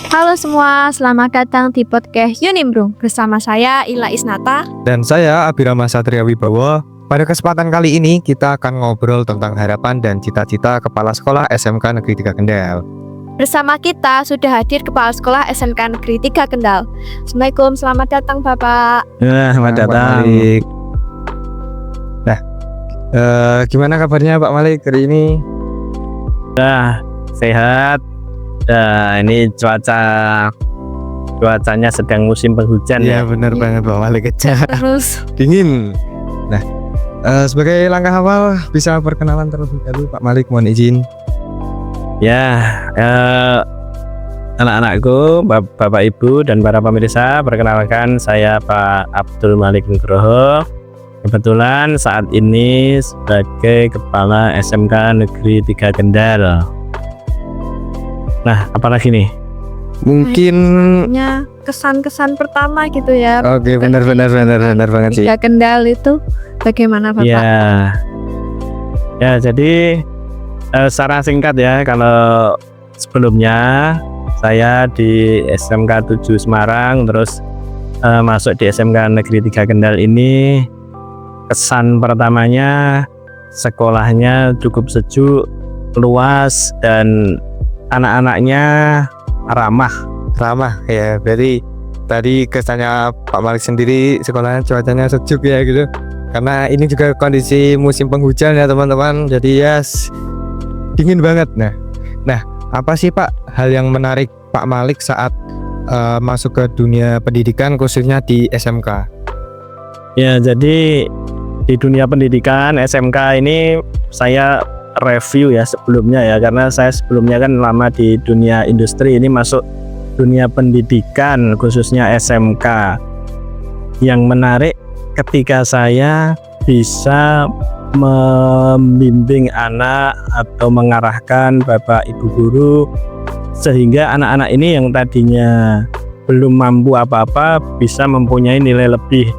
Halo semua, selamat datang di podcast Unimbrung bersama saya Ila Isnata dan saya Abirama Satria Wibowo. Pada kesempatan kali ini kita akan ngobrol tentang harapan dan cita-cita Kepala Sekolah SMK Negeri 3 Kendal. Bersama kita sudah hadir Kepala Sekolah SMK Negeri 3 Kendal. Assalamualaikum, selamat datang Bapak. Selamat datang. Nah, gimana kabarnya Pak Malik hari ini? Sehat. Ini cuacanya sedang musim penghujan ya. Benar banget Pak Malik, terus dingin. Nah, sebagai langkah awal bisa perkenalan terlebih dahulu Pak Malik, mohon izin. Ya, anak-anakku, Bapak Ibu dan para pemirsa, perkenalkan saya Pak Abdul Malik Nugroho. Kebetulan saat ini sebagai Kepala SMK Negeri 3 Kendal. Nah, apalagi nih? Mungkin kesan-kesan pertama gitu ya. Oke, benar banget sih. 3 Kendal itu bagaimana Bapak? Ya, jadi secara singkat ya, kalau sebelumnya saya di SMK 7 Semarang, terus masuk di SMK Negeri 3 Kendal ini, kesan pertamanya sekolahnya cukup sejuk, luas, dan anak-anaknya ramah ya. Berarti tadi kesannya Pak Malik sendiri sekolahnya cuacanya sejuk ya gitu, karena ini juga kondisi musim penghujan ya teman-teman, jadi dingin banget. Nah apa sih Pak hal yang menarik Pak Malik saat masuk ke dunia pendidikan khususnya di SMK? Ya, jadi di dunia pendidikan SMK ini saya review ya sebelumnya ya, karena saya sebelumnya kan lama di dunia industri, ini masuk dunia pendidikan khususnya SMK. Yang menarik ketika saya bisa membimbing anak atau mengarahkan Bapak Ibu guru, sehingga anak-anak ini yang tadinya belum mampu apa-apa bisa mempunyai nilai lebih,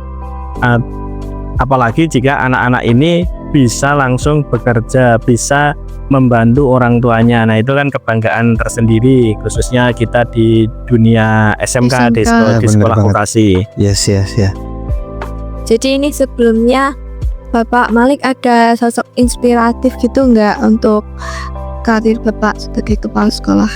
apalagi jika anak-anak ini bisa langsung bekerja, bisa membantu orang tuanya. Nah, itu kan kebanggaan tersendiri, khususnya kita di dunia SMK. Di sekolah vokasi. Yes. Jadi ini sebelumnya Bapak Malik ada sosok inspiratif gitu nggak untuk karir Bapak sebagai kepala sekolah?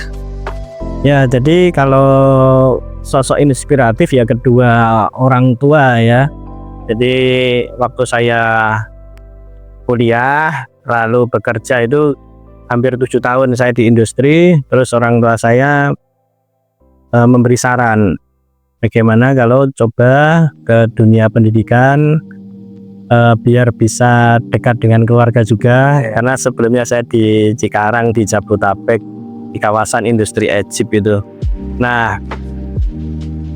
Ya, jadi kalau sosok inspiratif ya kedua orang tua ya. Jadi waktu saya kuliah lalu bekerja itu hampir 7 tahun saya di industri, terus orang tua saya memberi saran bagaimana kalau coba ke dunia pendidikan, biar bisa dekat dengan keluarga juga, karena sebelumnya saya di Cikarang, di Jabodetabek, di kawasan industri Egypt itu. Nah,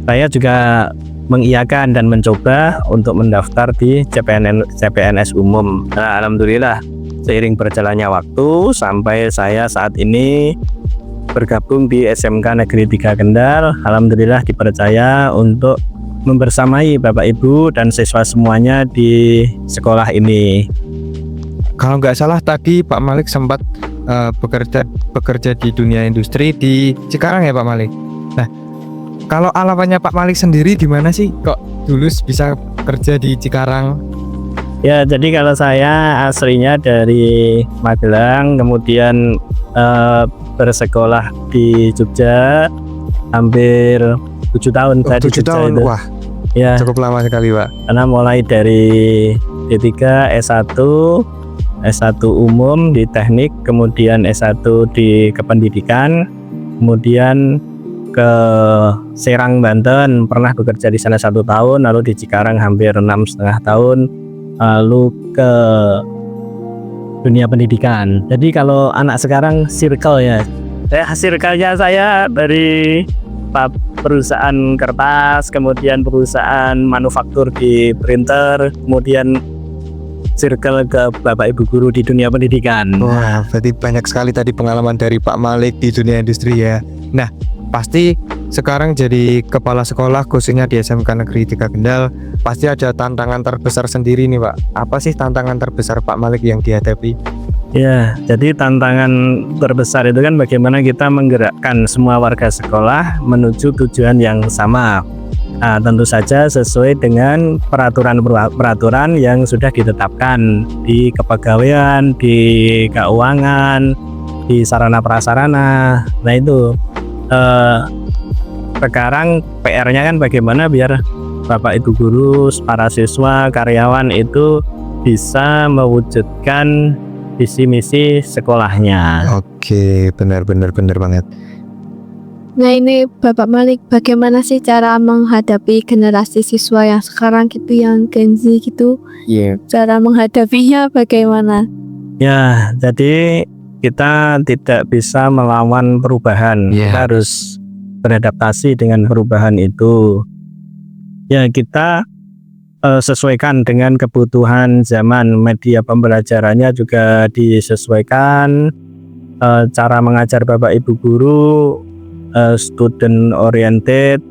saya juga mengiyakan dan mencoba untuk mendaftar di CPNS umum. Nah, alhamdulillah seiring berjalannya waktu sampai saya saat ini bergabung di SMK Negeri 3 Kendal. Alhamdulillah dipercaya untuk membersamai Bapak Ibu dan siswa semuanya di sekolah ini. Kalau nggak salah tadi Pak Malik sempat bekerja di dunia industri di Cikarang ya Pak Malik. Nah, kalau alamannya Pak Malik sendiri di mana sih kok dulu bisa kerja di Cikarang? Ya, jadi kalau saya aslinya dari Magelang, kemudian bersekolah di Jogja hampir 7 tahun. 7 tahun, itu. Wah ya, cukup lama sekali Pak. Karena mulai dari D3, S1 umum di teknik, kemudian S1 di kependidikan, kemudian ke Serang Banten, pernah bekerja di sana 1 tahun, lalu di Cikarang hampir 6,5 tahun, lalu ke dunia pendidikan. Jadi kalau anak sekarang circle ya, circle-nya saya dari perusahaan kertas, kemudian perusahaan manufaktur di printer, kemudian circle ke Bapak Ibu guru di dunia pendidikan. Wah, berarti banyak sekali tadi pengalaman dari Pak Malik di dunia industri ya. Nah, pasti sekarang jadi kepala sekolah khususnya di SMK Negeri 3 Kendal, pasti ada tantangan terbesar sendiri nih Pak. Apa sih tantangan terbesar Pak Malik yang dihadapi? Ya, jadi tantangan terbesar itu kan bagaimana kita menggerakkan semua warga sekolah menuju tujuan yang sama. Nah, tentu saja sesuai dengan peraturan-peraturan yang sudah ditetapkan di kepegawaian, di keuangan, di sarana prasarana. Nah itu sekarang PR-nya kan bagaimana biar Bapak Ibu guru, para siswa, karyawan itu bisa mewujudkan visi misi sekolahnya. Oke, benar banget. Nah ini Bapak Malik, bagaimana sih cara menghadapi generasi siswa yang sekarang gitu, yang Gen Z gitu? Iya. Cara menghadapinya bagaimana? Ya, jadi kita tidak bisa melawan perubahan. Iya. Kita harus beradaptasi dengan perubahan itu. Ya, kita sesuaikan dengan kebutuhan zaman. Media pembelajarannya juga disesuaikan. Cara mengajar Bapak Ibu guru student oriented.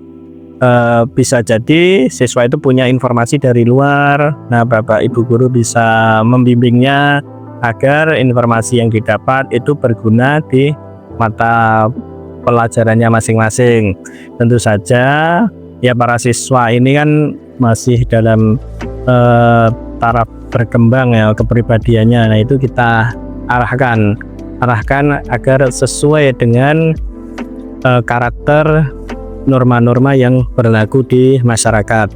Bisa jadi siswa itu punya informasi dari luar. Nah, Bapak Ibu guru bisa membimbingnya agar informasi yang didapat itu berguna di mata pelajarannya masing-masing. Tentu saja ya para siswa ini kan masih dalam taraf berkembang ya kepribadiannya. Nah, itu kita arahkan agar sesuai dengan karakter norma-norma yang berlaku di masyarakat.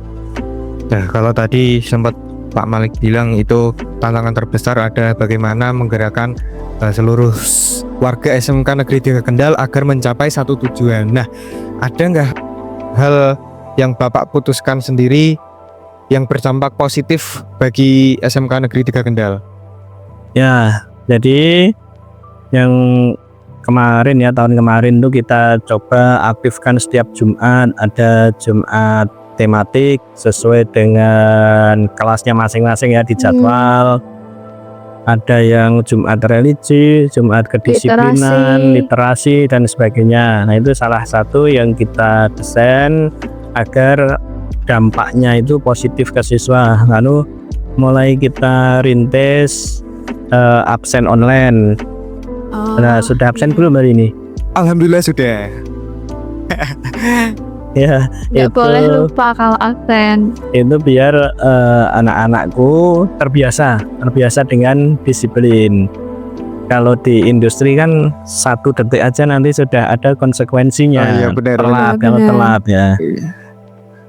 Nah, kalau tadi sempat Pak Malik bilang itu tantangan terbesar ada bagaimana menggerakkan seluruh warga SMK Negeri 3 Kendal agar mencapai satu tujuan. Nah, ada nggak hal yang Bapak putuskan sendiri yang berdampak positif bagi SMK Negeri 3 Kendal? Ya, jadi yang kemarin ya, tahun kemarin tuh kita coba aktifkan setiap Jumat, ada Jumat tematik sesuai dengan kelasnya masing-masing ya, di jadwal. Ada yang Jumat religi, Jumat kedisiplinan, literasi dan sebagainya. Nah, itu salah satu yang kita desain agar dampaknya itu positif ke siswa. Lalu mulai kita rintis absen online. Nah, sudah absen belum hari ini? Alhamdulillah sudah. Nggak Ya, itu boleh lupa kalau absen. itu biar anak-anakku terbiasa dengan disiplin. Kalau di industri kan 1 detik aja nanti sudah ada konsekuensinya. Oh, iya, benar. Telat, kalau Benar. telat ya.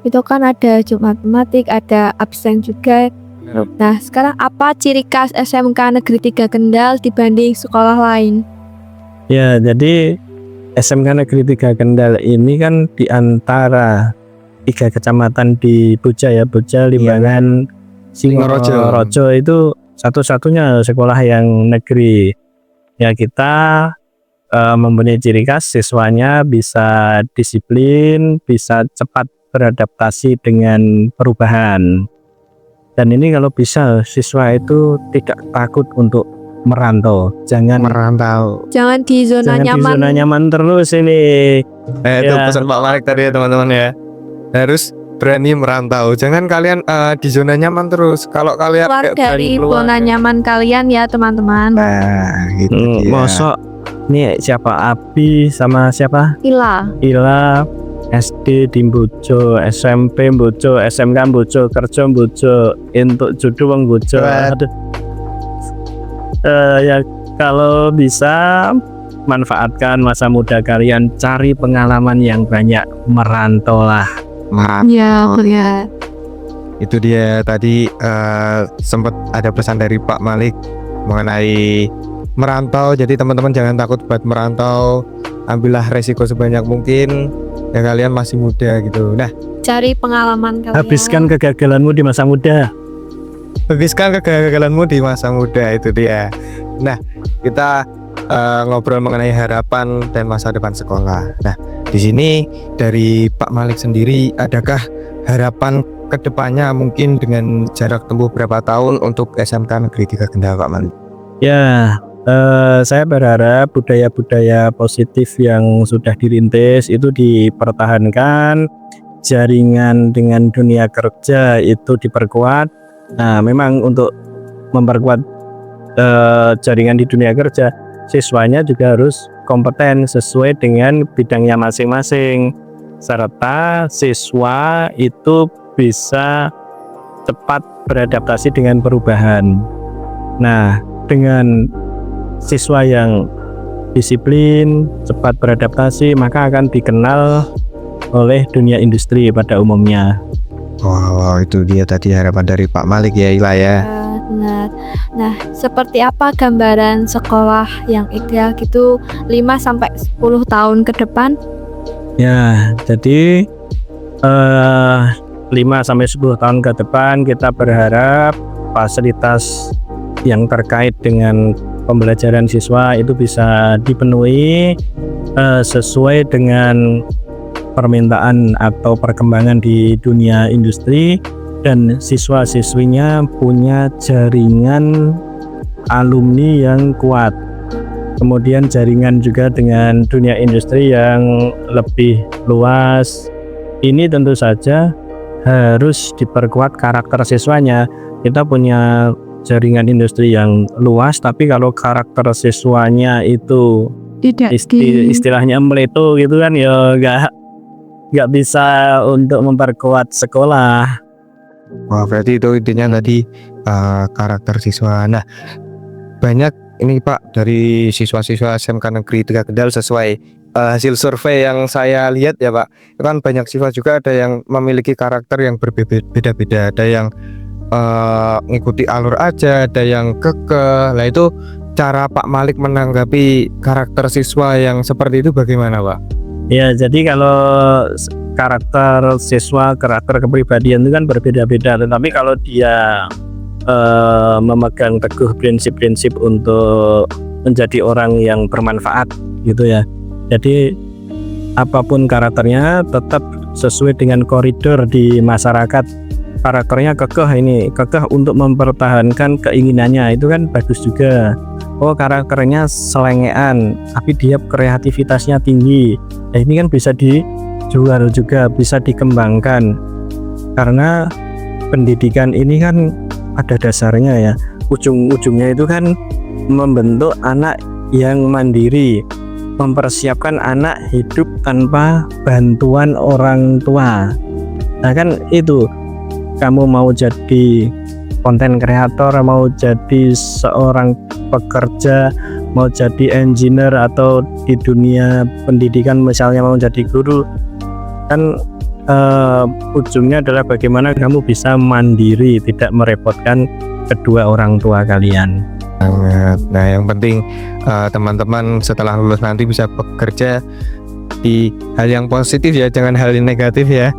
Itu kan ada Jumat tematik, ada absen juga. Benar. Nah, sekarang apa ciri khas SMK Negeri 3 Kendal dibanding sekolah lain? Ya, jadi SMK Negeri 3 Kendal ini kan di antara 3 kecamatan di Boja ya, Boja, Limbangan, Singorojo itu satu-satunya sekolah yang negeri. Ya, kita mempunyai ciri khas siswanya bisa disiplin, bisa cepat beradaptasi dengan perubahan. Dan ini kalau bisa siswa itu tidak takut untuk merantau. Jangan Jangan di zona di nyaman. zona nyaman terus ini. Itu Ya. pesan Pak Malik tadi ya teman-teman ya. Harus berani merantau. Jangan kalian di zona nyaman terus. Kalau kalian Keluar dari keluar, zona nyaman kalian ya teman-teman. nah gitu dia. Mosok nih siapa Abi sama siapa Ila. Ila SD di Bojo, SMP Bojo, SMK Bojo, kerja Bojo, untuk jodoh wong Bojo. Aduh. Ya kalau bisa manfaatkan masa muda kalian, cari pengalaman yang banyak, merantau lah. Ya, ya. Itu dia tadi sempat ada pesan dari Pak Malik mengenai merantau. Jadi teman-teman jangan takut buat merantau, ambillah resiko sebanyak mungkin ya, kalian masih muda gitu. Nah, Cari pengalaman kalian. Habiskan kegagalanmu di masa muda. habiskan kegagalanmu di masa muda, itu dia. Nah, kita ngobrol mengenai harapan dan masa depan sekolah. Nah, di sini dari Pak Malik sendiri, adakah harapan kedepannya mungkin dengan jarak tempuh berapa tahun untuk SMK Negeri 3 Kendal, Pak Malik? Ya, saya berharap budaya-budaya positif yang sudah dirintis itu dipertahankan, jaringan dengan dunia kerja itu diperkuat. Nah, memang untuk memperkuat jaringan di dunia kerja, siswanya juga harus kompeten sesuai dengan bidangnya masing-masing, serta siswa itu bisa cepat beradaptasi dengan perubahan. Nah, dengan siswa yang disiplin, cepat beradaptasi, maka akan dikenal oleh dunia industri pada umumnya. Wow, itu dia tadi harapan dari Pak Malik ya, Ila ya. Benar. Nah, seperti apa gambaran sekolah yang ideal gitu 5-10 tahun ke depan? Ya, jadi 5-10 tahun ke depan kita berharap fasilitas yang terkait dengan pembelajaran siswa itu bisa dipenuhi sesuai dengan permintaan atau perkembangan di dunia industri, dan siswa-siswinya punya jaringan alumni yang kuat, kemudian jaringan juga dengan dunia industri yang lebih luas. Ini tentu saja harus diperkuat karakter siswanya. Kita punya jaringan industri yang luas, tapi kalau karakter siswanya itu Tidak istilahnya meleto gitu kan, ya nggak bisa untuk memperkuat sekolah. Wah, berarti itu intinya tadi karakter siswa. Nah, banyak ini Pak dari siswa-siswa SMK Negeri 3 Kendal sesuai hasil survei yang saya lihat ya Pak. Itu kan banyak siswa juga ada yang memiliki karakter yang berbeda-beda. Ada yang ngikuti alur aja, ada yang kekeh. Nah, itu cara Pak Malik menanggapi karakter siswa yang seperti itu bagaimana Pak? Ya, jadi kalau karakter siswa, karakter kepribadian itu kan berbeda-beda, tetapi kalau dia memegang teguh prinsip-prinsip untuk menjadi orang yang bermanfaat gitu ya, jadi apapun karakternya tetap sesuai dengan koridor di masyarakat. Karakternya kekeh untuk mempertahankan keinginannya, itu kan bagus juga. Oh, karakternya selengean tapi dia kreativitasnya tinggi, nah ini kan bisa dijual juga, bisa dikembangkan, karena pendidikan ini kan pada dasarnya ya ujung-ujungnya itu kan membentuk anak yang mandiri, mempersiapkan anak hidup tanpa bantuan orang tua. Nah kan itu, kamu mau jadi konten kreator, mau jadi seorang pekerja, mau jadi engineer, atau di dunia pendidikan misalnya mau jadi guru, kan ujungnya adalah bagaimana kamu bisa mandiri, tidak merepotkan kedua orang tua kalian. Nah, yang penting teman-teman setelah lulus nanti bisa bekerja di hal yang positif ya, jangan hal yang negatif ya.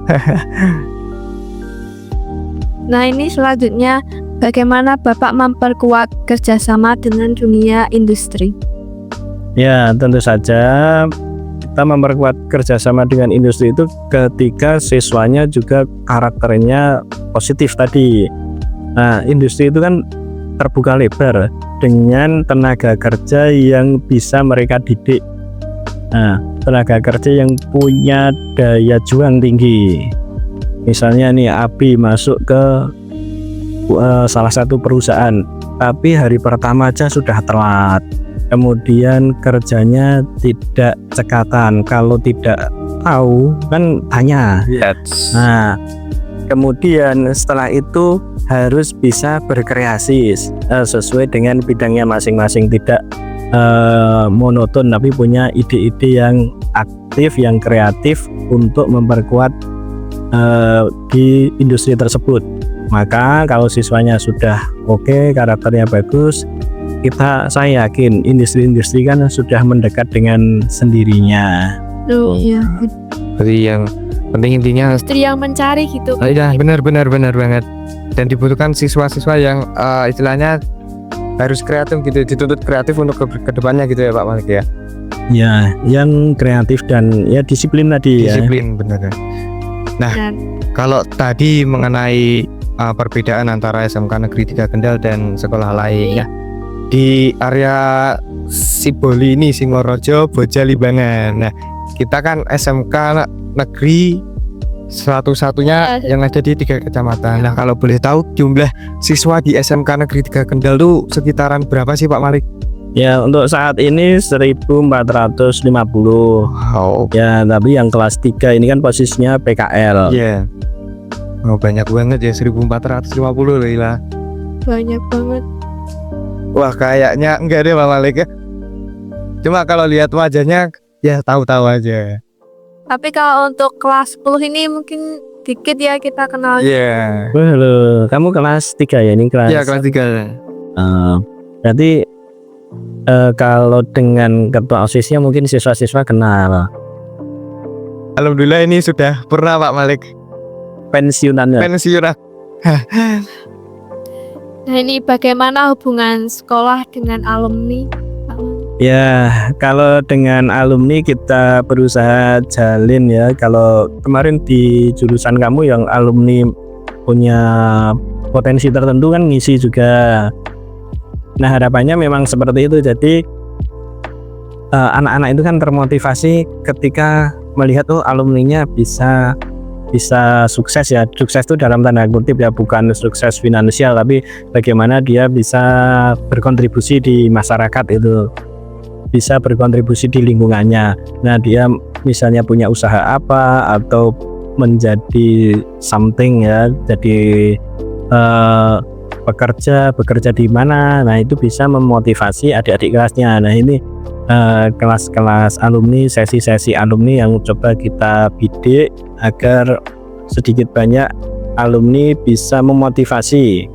Nah, ini selanjutnya bagaimana Bapak memperkuat kerjasama dengan dunia industri? Ya, tentu saja kita memperkuat kerjasama dengan industri itu ketika siswanya juga karakternya positif tadi. Nah, industri itu kan terbuka lebar dengan tenaga kerja yang bisa mereka didik. Nah, tenaga kerja yang punya daya juang tinggi. Misalnya nih, API masuk ke salah satu perusahaan, tapi hari pertama aja sudah telat, kemudian kerjanya tidak cekatan, kalau tidak tahu kan tanya. Yes. Nah, kemudian setelah itu harus bisa berkreasi sesuai dengan bidangnya masing-masing, tidak monoton, tapi punya ide-ide yang aktif, yang kreatif untuk memperkuat di industri tersebut. Maka kalau siswanya sudah oke, karakternya bagus, saya yakin industri-industri kan sudah mendekat dengan sendirinya. Iya. Jadi yang penting intinya Industri yang mencari gitu. ya benar banget, dan dibutuhkan siswa-siswa yang istilahnya harus kreatif gitu, dituntut kreatif untuk kedepannya gitu ya Pak Malik ya. Ya, yang kreatif dan ya disiplin tadi. Disiplin, benar. Nah, kalau tadi mengenai perbedaan antara SMK Negeri 3 Kendal dan sekolah lain ya, di area Siboli ini, Singorojo, Boja, Limbangan. Nah, kita kan SMK Negeri satu-satunya yang ada di 3 kecamatan. Nah, kalau boleh tahu jumlah siswa di SMK Negeri 3 Kendal tuh sekitaran berapa sih Pak Malik? Ya, untuk saat ini 1450. Wow. Ya, tapi yang kelas 3 ini kan posisinya PKL. Iya. Oh, banyak banget ya, 1450 loh Ila. Banyak banget. Wah, kayaknya enggak deh Pak Malik ya. Cuma kalau lihat wajahnya ya tahu-tahu aja. Tapi kalau untuk kelas 10 ini mungkin dikit ya kita kenal. Iya. Wah, halo. Kamu kelas 3 ya, ini kelas. Iya, kelas 3. Berarti kalau dengan ketua OSISnya mungkin siswa-siswa kenal. Alhamdulillah ini sudah pernah Pak Malik Pensiunannya. pensiun. Nah, ini bagaimana hubungan sekolah dengan alumni? Ya, kalau dengan alumni kita berusaha jalin ya. Kalau kemarin di jurusan kamu yang alumni punya potensi tertentu kan ngisi juga. Nah, harapannya memang seperti itu. Jadi anak-anak itu kan termotivasi ketika melihat alumninya bisa sukses ya. Sukses itu dalam tanda kutip ya, bukan sukses finansial, tapi bagaimana dia bisa berkontribusi di masyarakat itu, bisa berkontribusi di lingkungannya. Nah, dia misalnya punya usaha apa atau menjadi something ya, jadi bekerja di mana. Nah, itu bisa memotivasi adik-adik kelasnya. Nah, ini kelas-kelas alumni, sesi-sesi alumni yang coba kita bidik agar sedikit banyak alumni bisa memotivasi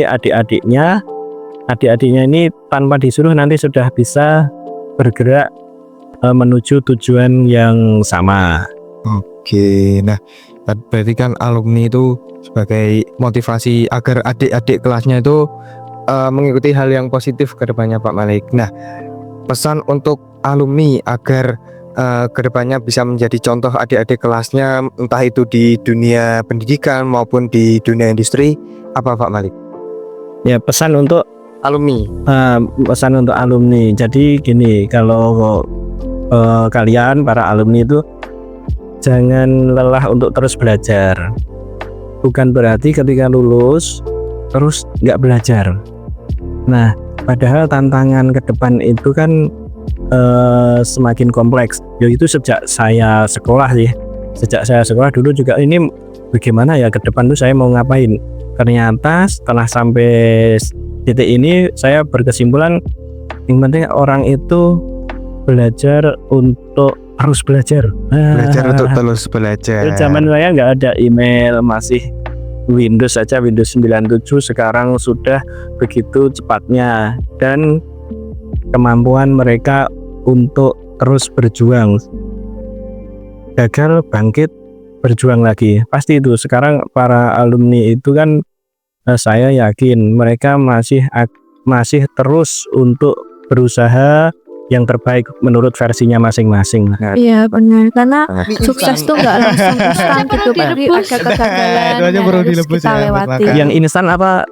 adik-adiknya ini tanpa disuruh nanti sudah bisa bergerak menuju tujuan yang sama. Oke, nah berarti kan alumni itu sebagai motivasi agar adik-adik kelasnya itu mengikuti hal yang positif ke depannya Pak Malik. Nah, pesan untuk alumni agar kedepannya bisa menjadi contoh adik-adik kelasnya, entah itu di dunia pendidikan maupun di dunia industri, apa Pak Malik? Ya, pesan untuk alumni. Jadi gini, kalau kalian para alumni itu jangan lelah untuk terus belajar. Bukan berarti ketika lulus terus nggak belajar. Nah, padahal tantangan ke depan itu kan semakin kompleks. Yaitu sejak saya sekolah dulu juga ini bagaimana ya ke depan tuh saya mau ngapain. Ternyata setelah sampai titik ini saya berkesimpulan yang penting orang itu belajar untuk terus belajar. Belajar untuk terus belajar. Zaman saya nggak ada email, masih Windows saja, Windows 97 sekarang sudah begitu cepatnya, dan kemampuan mereka untuk terus berjuang, gagal bangkit berjuang lagi, pasti itu. Sekarang para alumni itu kan saya yakin mereka masih terus untuk berusaha yang terbaik menurut versinya masing-masing. Iya benar, karena sukses tuh nggak langsung instan gitu, tapi ada kegagalan yang harus kita lewati. Yang instan apa?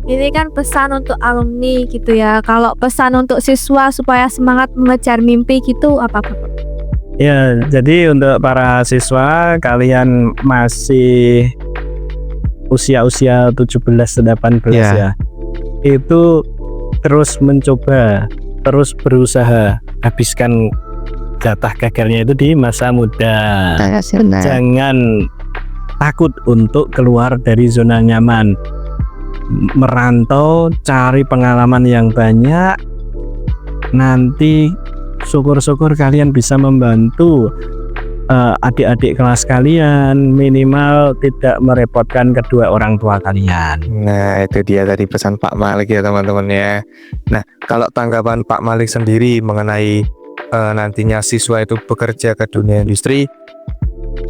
Ini kan pesan untuk alumni gitu ya. Kalau pesan untuk siswa supaya semangat mengejar mimpi gitu apa Pak? Ya, jadi untuk para siswa, kalian masih usia 17-18 ya. Itu terus mencoba, terus berusaha, habiskan jatah gagalnya itu di masa muda. Jangan takut untuk keluar dari zona nyaman. Merantau, cari pengalaman yang banyak. Nanti syukur-syukur kalian bisa membantu adik-adik kelas kalian, minimal tidak merepotkan kedua orang tua kalian. Nah, itu dia tadi pesan Pak Malik ya teman-teman ya. Nah, kalau tanggapan Pak Malik sendiri mengenai nantinya siswa itu bekerja ke dunia industri,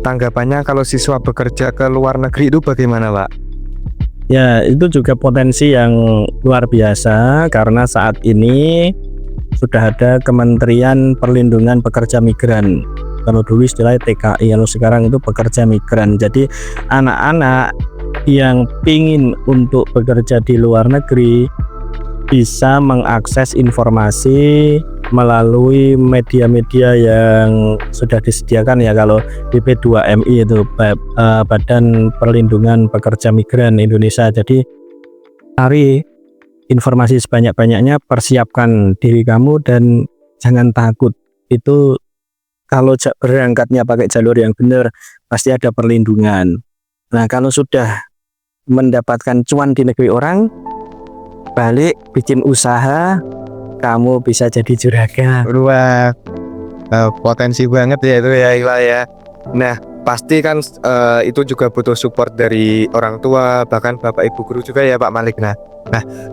tanggapannya kalau siswa bekerja ke luar negeri itu bagaimana Pak? Ya, itu juga potensi yang luar biasa, karena saat ini sudah ada Kementerian Perlindungan Pekerja Migran. Kalau dulu istilahnya TKI, kalau sekarang itu pekerja migran. Jadi anak-anak yang pingin untuk bekerja di luar negeri bisa mengakses informasi melalui media-media yang sudah disediakan ya. Kalau BP2MI itu Badan Perlindungan Pekerja Migran Indonesia. Jadi cari informasi sebanyak-banyaknya, persiapkan diri kamu dan jangan takut. Itu kalau berangkatnya pakai jalur yang benar pasti ada perlindungan. Nah, kalau sudah mendapatkan cuan di negeri orang, balik bikin usaha, kamu bisa jadi juragan. Wah, potensi banget ya itu ya Ila ya. Nah, pasti kan itu juga butuh support dari orang tua, bahkan Bapak Ibu guru juga ya Pak Malik. Nah,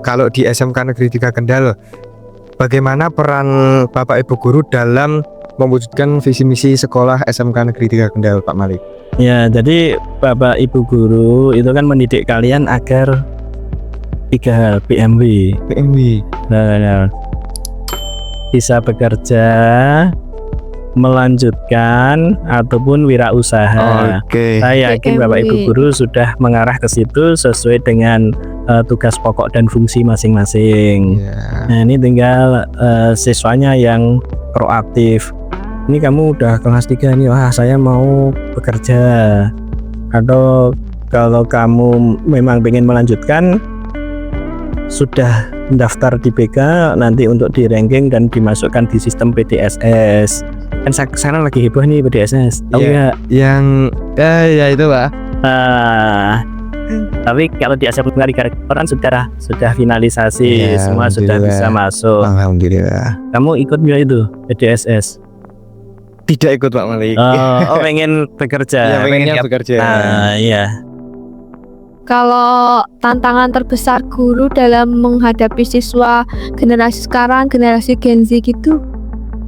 kalau di SMK Negeri 3 Kendal, bagaimana peran Bapak Ibu guru dalam mewujudkan visi misi sekolah SMK Negeri 3 Kendal, Pak Malik? Ya, jadi Bapak Ibu guru itu kan mendidik kalian agar 3 hal, PMW. Nah, bisa bekerja, melanjutkan ataupun wirausaha. Saya yakin Bapak Ibu guru sudah mengarah ke situ sesuai dengan tugas pokok dan fungsi masing-masing. Nah, ini tinggal siswanya yang proaktif. Ini kamu udah kelas 3 nih, wah saya mau bekerja. Atau kalau kamu memang pengen melanjutkan, sudah mendaftar di BK nanti untuk di ranking dan dimasukkan di sistem PDSS. Kan sekarang lagi heboh nih PDSS. Tahu nggak? Yang ya itu Pak. Tapi kalau di SMK Negeri kan sudah finalisasi, semua sudah bisa masuk. Alhamdulillah. Kamu ikut nggak itu PDSS? Tidak ikut Pak Malik. Pengen bekerja. Ya, pengennya bekerja. Iya. Kalau tantangan terbesar guru dalam menghadapi siswa generasi sekarang, generasi Gen Z gitu,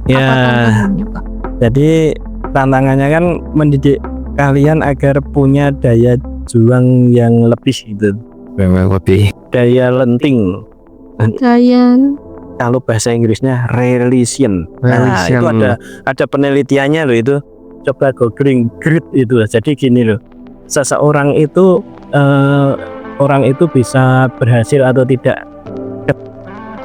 ya, apa tantangannya, Pak? Jadi tantangannya kan mendidik kalian agar punya daya juang yang lebih gitu. Lebih. Daya lenting. Kalau bahasa Inggrisnya relation. Nah, itu ada penelitiannya loh itu. Coba googling grit itu. Jadi gini loh. Seseorang itu orang itu bisa berhasil atau tidak.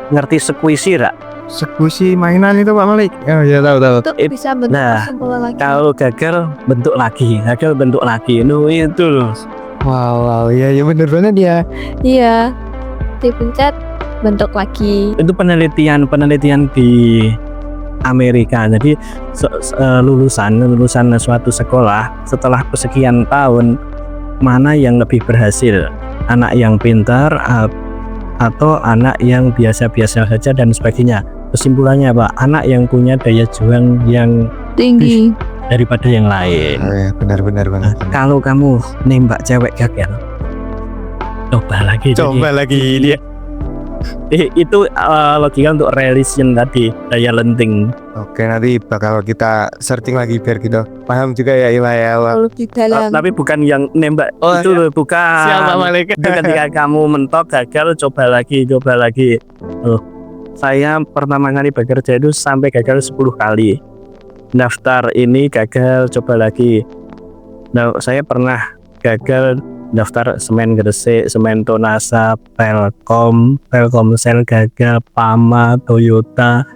Ngerti squishy rak? Squishy mainan itu Pak Malik. Oh ya tahu. Itu bisa bentuk kesimpulan lagi. Kalau gagal bentuk lagi. Itu loh. Wow, ya bener banget ya. Iya. Dipencet bentuk lagi. Itu penelitian di Amerika. Jadi lulusan suatu sekolah setelah sekian tahun, mana yang lebih berhasil, anak yang pintar atau anak yang biasa-biasa saja dan sebagainya. Kesimpulannya Pak, anak yang punya daya juang yang tinggi daripada yang lain. Benar banget. Kalau kamu nembak cewek gagal, coba lagi dia. Itu logika untuk relation tadi, daya lenting. Oke, nanti bakal kita searching lagi biar kita paham juga ya Ila ya. lebih dalam. Tapi bukan yang nembak itu loh, bukan. Siapa Malik? Itu ketika kamu mentok gagal, coba lagi. Saya pertama kali bekerja itu sampai gagal 10 kali. Daftar ini gagal, coba lagi. Nah, saya pernah gagal daftar Semen Gresik, Semen Tonasa, Telkomsel gagal, Pama, Toyota,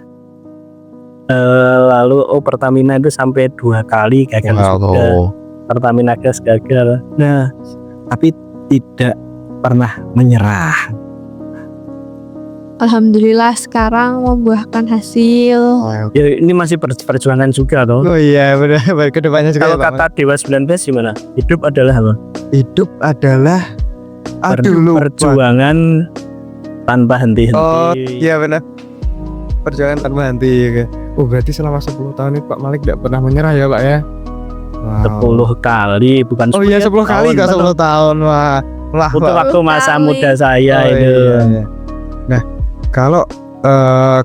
lalu Pertamina itu sampai 2 kali gagal juga. Pertamina Gas gagal. Nah, tapi tidak pernah menyerah. Alhamdulillah sekarang membuahkan hasil. Ya, ini masih perjuangan juga toh. Oh iya benar, kedepannya juga. Kalau kata Dewa 19 gimana? Hidup adalah apa? Hidup adalah perjuangan tanpa henti-henti. Oh iya benar. Perjuangan tanpa henti. Oh berarti selama 10 tahun ini Pak Malik tidak pernah menyerah ya Pak ya? Wow. 10 kali bukan 10. Oh iya 10 kali enggak 10 tahun. Wah. Itu waktu masa muda saya itu. Iya. Nah, kalau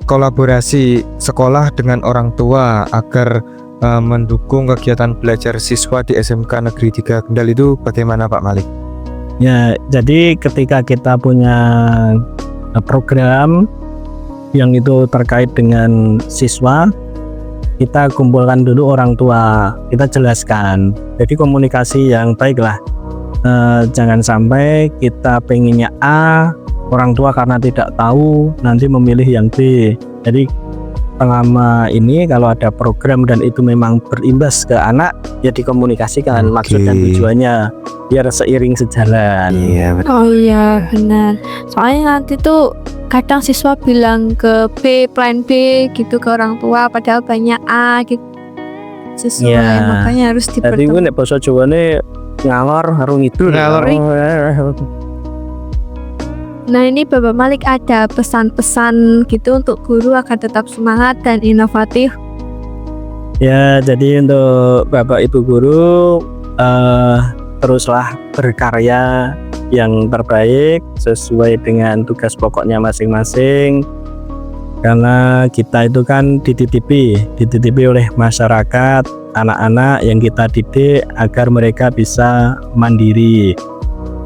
kolaborasi sekolah dengan orang tua agar mendukung kegiatan belajar siswa di SMK Negeri 3 Kendal itu bagaimana Pak Malik? Ya, jadi ketika kita punya program yang itu terkait dengan siswa, kita kumpulkan dulu orang tua, kita jelaskan. Jadi komunikasi yang baik lah. Jangan sampai kita pengennya A, orang tua karena tidak tahu nanti memilih yang B. Jadi selama ini kalau ada program dan itu memang berimbas ke anak, ya dikomunikasikan maksud dan tujuannya biar seiring sejalan. Iya, betul. Oh iya benar. Soalnya nanti tuh kadang siswa bilang ke B, plan B gitu ke orang tua, padahal banyak A gitu. Sesuai, Iya. makanya harus Jadi gue dipertemukan. nek basa Jawane ngalor harung itu. Ngalor. Nah ini Bapak Malik ada pesan-pesan gitu untuk guru agar tetap semangat dan inovatif. Ya, jadi untuk Bapak Ibu guru teruslah berkarya yang terbaik sesuai dengan tugas pokoknya masing-masing. Karena kita itu kan dititipi oleh masyarakat, anak-anak yang kita didik agar mereka bisa mandiri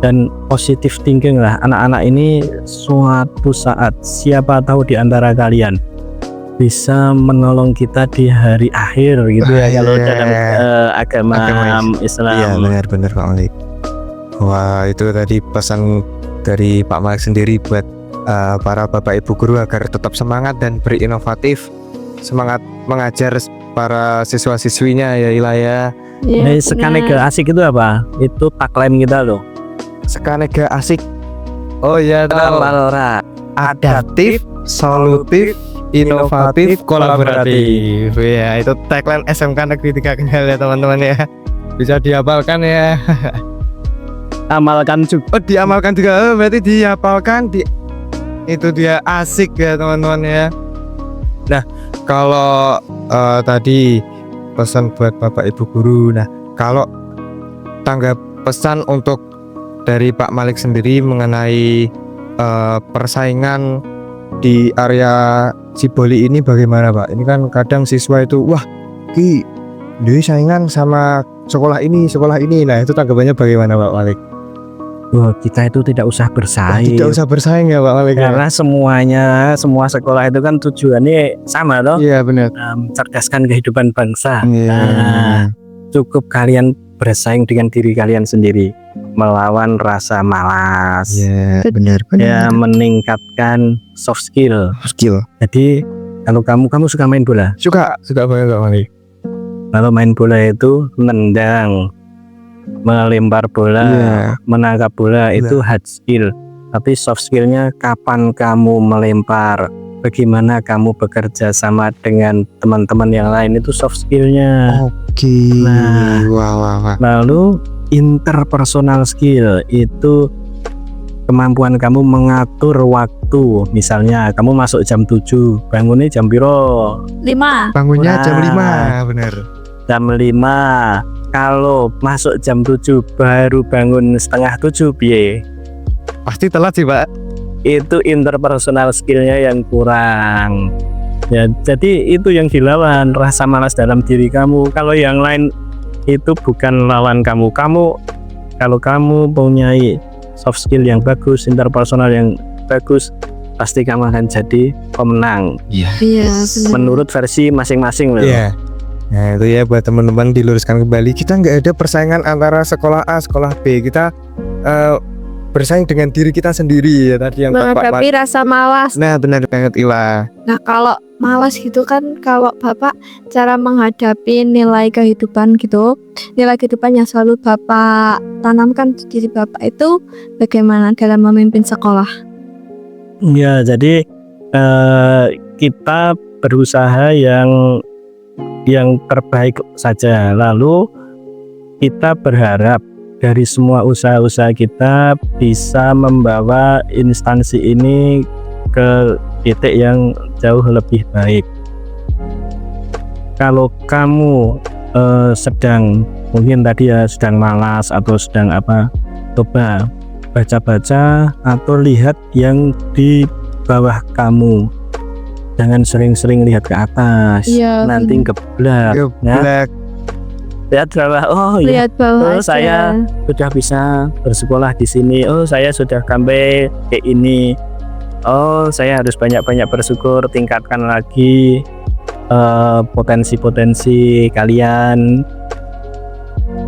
dan positive thinking lah. Anak-anak ini suatu saat siapa tahu di antara kalian bisa menolong kita di hari akhir gitu ya, kalau Iya. dalam agama Islam. Iya, benar-benar Pak Malik. Wah, itu tadi pesan dari Pak Malik sendiri buat para bapak ibu guru agar tetap semangat dan berinovatif, semangat mengajar para siswa-siswinya ya Ilaya. Nah, Sekanega asik itu apa? Itu tagline kita loh. Sekanega asik. Oh iya, tahu. Ora. Adaptif, solutif, inovatif, kolaboratif. Ya, itu tagline SMK Negeri 3 Kendal ya teman-teman ya. Bisa dihafalkan ya. Amalkan juga. Oh, diamalkan juga. Oh, berarti dihafalkan itu dia asik ya teman-teman ya. Nah, kalau tadi pesan buat Bapak Ibu guru. Nah, kalau tanggap pesan untuk dari Pak Malik sendiri mengenai persaingan di area Ciboli ini bagaimana Pak? Ini kan kadang siswa itu wah dia saingan sama sekolah ini. Nah, itu tanggapannya bagaimana Pak Malik? Wah, kita itu tidak usah bersaing. Tidak usah bersaing ya Pak Malik. Karena semua sekolah itu kan tujuannya sama loh. Iya benar. Mencerdaskan kehidupan bangsa. Iya. Nah, cukup kalian bersaing dengan diri kalian sendiri, melawan rasa malas. Iya, benar. Ya, meningkatkan soft skill. Skill. Jadi kalau kamu suka main bola. Suka banget Pak Malik. Kalau main bola itu nendang, melempar bola, Iya. menangkap bola itu hard skill. Tapi soft skillnya kapan kamu melempar, bagaimana kamu bekerja sama dengan teman-teman yang lain, itu soft skillnya. Oke. Nah. Wah. Lalu interpersonal skill itu kemampuan kamu mengatur waktu. Misalnya kamu masuk jam 7, bangunnya jam piro? 5. Bangunnya Wah. jam 5, bener. Jam 5. Kalau masuk jam 7 baru bangun setengah 7 piye? Pasti telat sih Pak. Itu interpersonal skillnya yang kurang. Ya, jadi itu yang dilawan, rasa malas dalam diri kamu. Kalau yang lain itu bukan lawan kamu. Kalau kamu punya soft skill yang bagus, interpersonal yang bagus, pasti kamu akan jadi pemenang Iya benar. menurut versi masing-masing loh. Iya. Nah itu ya buat teman-teman diluruskan kembali, kita nggak ada persaingan antara sekolah A, sekolah B. Kita bersaing dengan diri kita sendiri ya tadi yang Bapak. Menghadapi rasa malas. Nah benar banget Ila. Nah kalau malas gitu kan, kalau Bapak cara menghadapi nilai kehidupan gitu, nilai kehidupan yang selalu Bapak tanamkan di diri Bapak itu bagaimana dalam memimpin sekolah? Ya, jadi kita berusaha yang terbaik saja. Lalu kita berharap dari semua usaha-usaha kita bisa membawa instansi ini ke titik yang jauh lebih baik. Kalau kamu sedang mungkin tadi ya sedang malas atau sedang apa, coba baca-baca atau lihat yang di bawah kamu. Jangan sering-sering lihat ke atas, Iya, nanti geblak. Ya. Black. Lihat bawah, oh ya, Lihat bawah oh, saya sudah bisa bersekolah di sini. Oh, saya sudah sampai kayak ini. Oh, saya harus banyak-banyak bersyukur, tingkatkan lagi potensi-potensi kalian.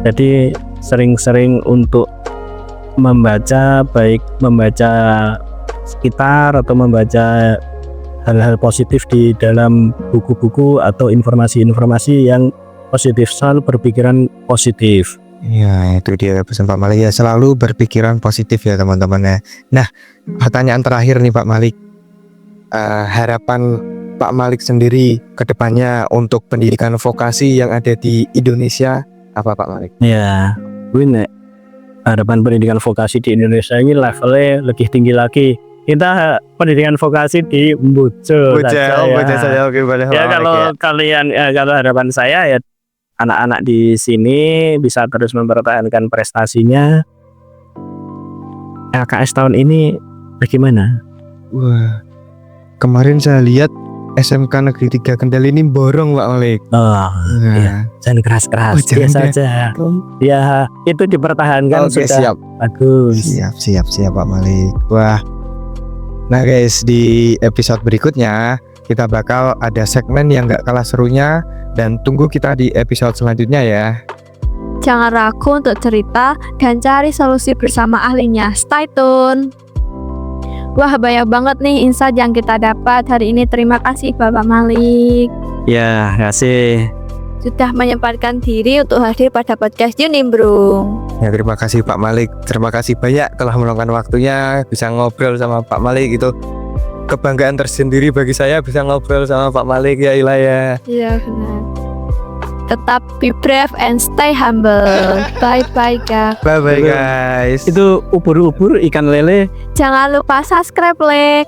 Jadi sering-sering untuk membaca, baik membaca sekitar atau membaca hal-hal positif di dalam buku-buku atau informasi-informasi yang positif, selalu berpikiran positif. Iya, itu dia pesan Pak Malik ya, selalu berpikiran positif ya teman-teman ya. Nah, pertanyaan terakhir nih Pak Malik. Harapan Pak Malik sendiri ke depannya untuk pendidikan vokasi yang ada di Indonesia apa Pak Malik? Ya, ini harapan pendidikan vokasi di Indonesia ini levelnya lebih tinggi lagi. Kita pendidikan vokasi di Mbojo saja ya. Oke, boleh Ya Pak Malik kalau ya. kalian kalau harapan saya ya anak-anak di sini bisa terus mempertahankan prestasinya. LKS tahun ini bagaimana? Wah, kemarin saya lihat SMK Negeri 3 Kendal ini borong Pak Malik. Oh, Nah, iya. Jangan keras-keras, Oh, jangan biasa ya. aja. Ya, itu dipertahankan Oke, sudah siap. bagus. Siap Pak Malik. Wah. Nah guys, di episode berikutnya kita bakal ada segmen yang gak kalah serunya, dan tunggu kita di episode selanjutnya ya. Jangan ragu untuk cerita dan cari solusi bersama ahlinya. Stay tune. Wah, banyak banget nih insight yang kita dapat hari ini. Terima kasih Bapak Malik Ya, kasih. sudah menyempatkan diri untuk hadir pada podcast Unimbrung. Ya, terima kasih Pak Malik. Terima kasih banyak telah meluangkan waktunya bisa ngobrol sama Pak Malik. Itu kebanggaan tersendiri bagi saya bisa ngobrol sama Pak Malik ya Ila ya. Iya benar. Tetap be brave and stay humble. Bye bye guys. Bye bye guys. Itu ubur-ubur ikan lele. Jangan lupa subscribe, like.